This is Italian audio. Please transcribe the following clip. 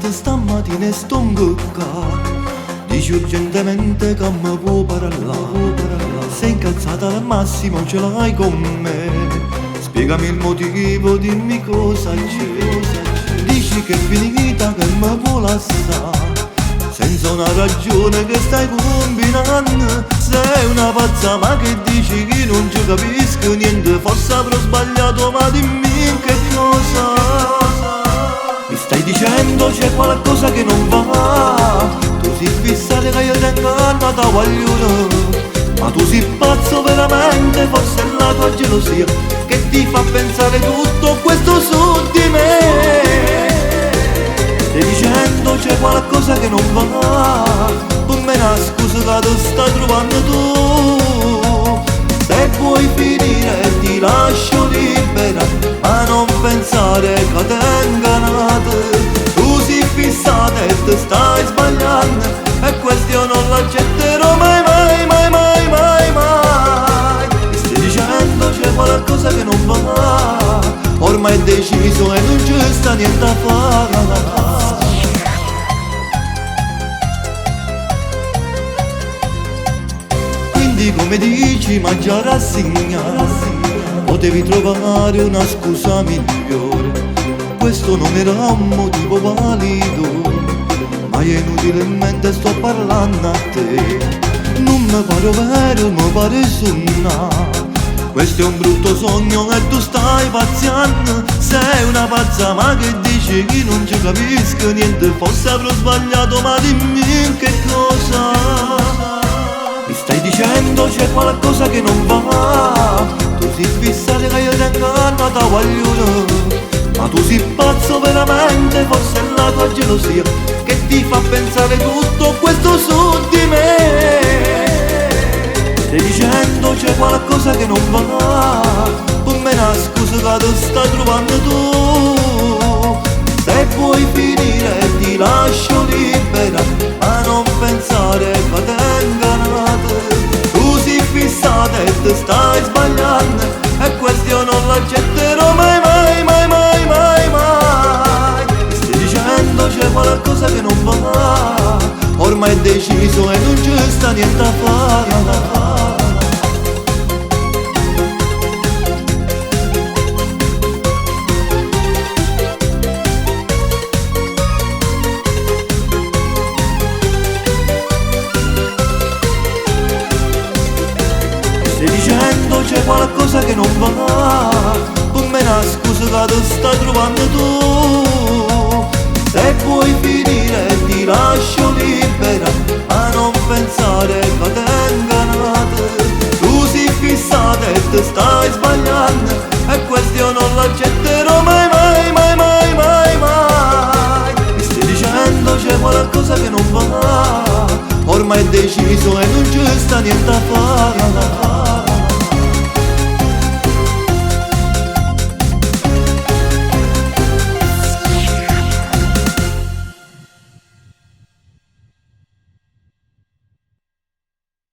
chiamato stamattina e sto incoccato. Dici urgentemente che mi può parlare. Sei incazzata al massimo, ce l'hai con me. Spiegami il motivo, dimmi cosa c'è. Dici che è finita, che mi può lasciare, senza una ragione che stai combinando. Sei una pazza, ma che dici che non ci capisco niente. Forse avrò sbagliato, ma dimmi che cosa. Mi stai dicendo c'è qualcosa che non va. Tu sei fissata che io tengo calma, ti voglio. Ma tu sei pazzo veramente, forse è la tua gelosia che ti fa pensare tutto questo su di me. Stai dicendo c'è qualcosa che non va, per me una scusa che ti stai trovando tu. Se vuoi finire ti lascio libera, ma non pensare che ti è ingannata. Tu sei fissata e ti stai sbagliando, e questo io non l'accetterò mai, mai, mai, mai, mai, mai. Mi stai dicendo c'è qualcosa che non va, ormai è deciso e non c'è sta niente a fare. Quindi come dici, ma già rassegnato, potevi trovare una scusa migliore. Questo non era un motivo valido, ma inutilmente sto parlando a te. Non mi pare vero, mi pare sonnato. Questo è un brutto sogno e tu stai pazziando. Sei una pazza, ma che dici che non ci capisco niente. Forse avrò sbagliato, ma dimmi che cosa. Mi stai dicendo c'è qualcosa che non va. Tu sei fissata che io tengo calma, ti voglio. Ma tu sei pazzo veramente, forse è la tua gelosia che ti fa pensare tutto questo su di me. Stai dicendo c'è qualcosa che non va, per me una scusa che ti stai trovando tu. Se vuoi finire ti lascio libera, ma non pensare che ti è ingannata. Tu sei fissata e ti stai sbagliando, e questo io non l'accetterò mai, mai, mai, mai, mai, mai. Mi stai dicendo c'è qualcosa che non va, ormai è deciso e non c'è sta niente a fare. Stai dicendo c'è qualcosa che non va, per me una scusa che ti stai trovando tu. Se vuoi finire ti lascio libera, ma non pensare che ti è ingannata. Tu sei fissata e ti stai sbagliando, e questo io non l'accetterò mai, mai, mai, mai, mai, mai. Mi stai dicendo c'è qualcosa che non va, ormai è deciso e non c'è sta niente a fare.